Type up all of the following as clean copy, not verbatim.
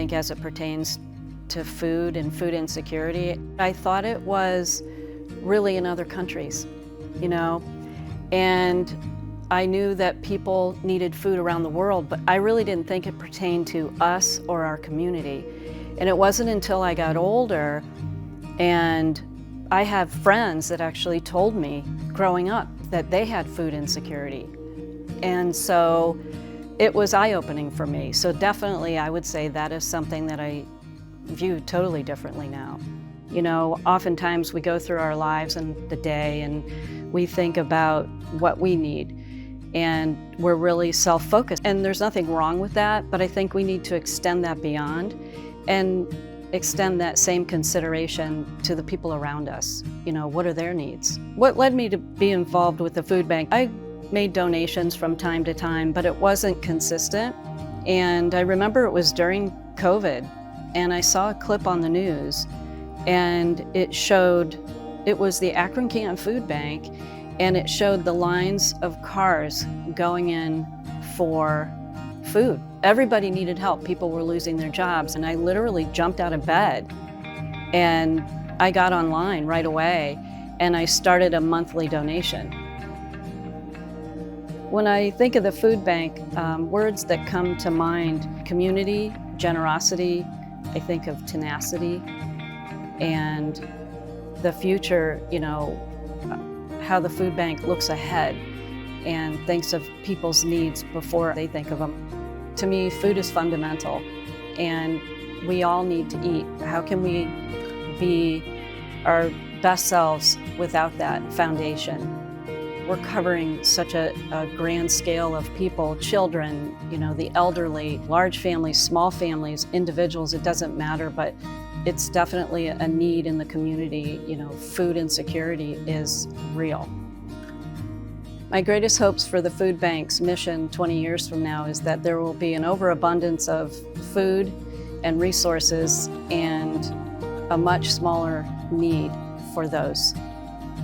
bank as it pertains to food and food insecurity. I thought it was really in other countries, you know, and I knew that people needed food around the world, but I really didn't think it pertained to us or our community. And it wasn't until I got older, and I have friends that actually told me growing up that they had food insecurity. And so it was eye-opening for me. So definitely I would say that is something that I view totally differently now. You know, oftentimes we go through our lives and the day and we think about what we need, and we're really self-focused. And there's nothing wrong with that, but I think we need to extend that beyond and extend that same consideration to the people around us. You know, what are their needs? What led me to be involved with the food bank? I made donations from time to time, but it wasn't consistent. And I remember it was during COVID, and I saw a clip on the news, and it was the Akron-Canton Food Bank, and it showed the lines of cars going in for food. Everybody needed help. People were losing their jobs, and I literally jumped out of bed and I got online right away, and I started a monthly donation. When I think of the food bank, words that come to mind: community, generosity, I think of tenacity, and the future, you know, how the food bank looks ahead and thinks of people's needs before they think of them. To me, food is fundamental, and we all need to eat. How can we be our best selves without that foundation? We're covering such a grand scale of people: children, you know, the elderly, large families, small families, individuals, it doesn't matter, but it's definitely a need in the community. You know, food insecurity is real. My greatest hopes for the food bank's mission 20 years from now is that there will be an overabundance of food and resources and a much smaller need for those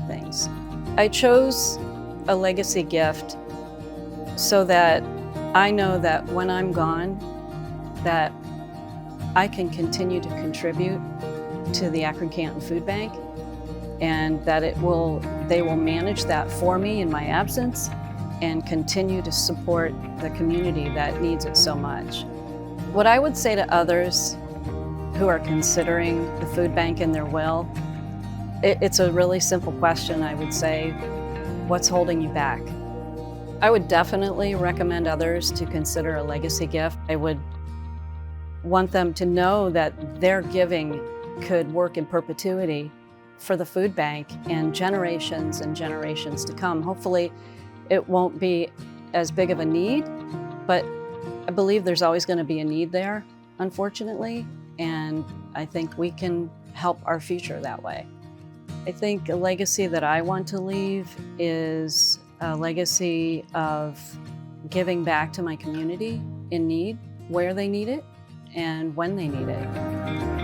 things. I chose a legacy gift so that I know that when I'm gone, that I can continue to contribute to the Akron-Canton Food Bank, and that they will manage that for me in my absence and continue to support the community that needs it so much. What I would say to others who are considering the food bank in their will, it's a really simple question. I would say, what's holding you back? I would definitely recommend others to consider a legacy gift. I would want them to know that their giving could work in perpetuity for the food bank and generations to come. Hopefully it won't be as big of a need, but I believe there's always going to be a need there, unfortunately, and I think we can help our future that way. I think a legacy that I want to leave is a legacy of giving back to my community in need, where they need it, and when they need it.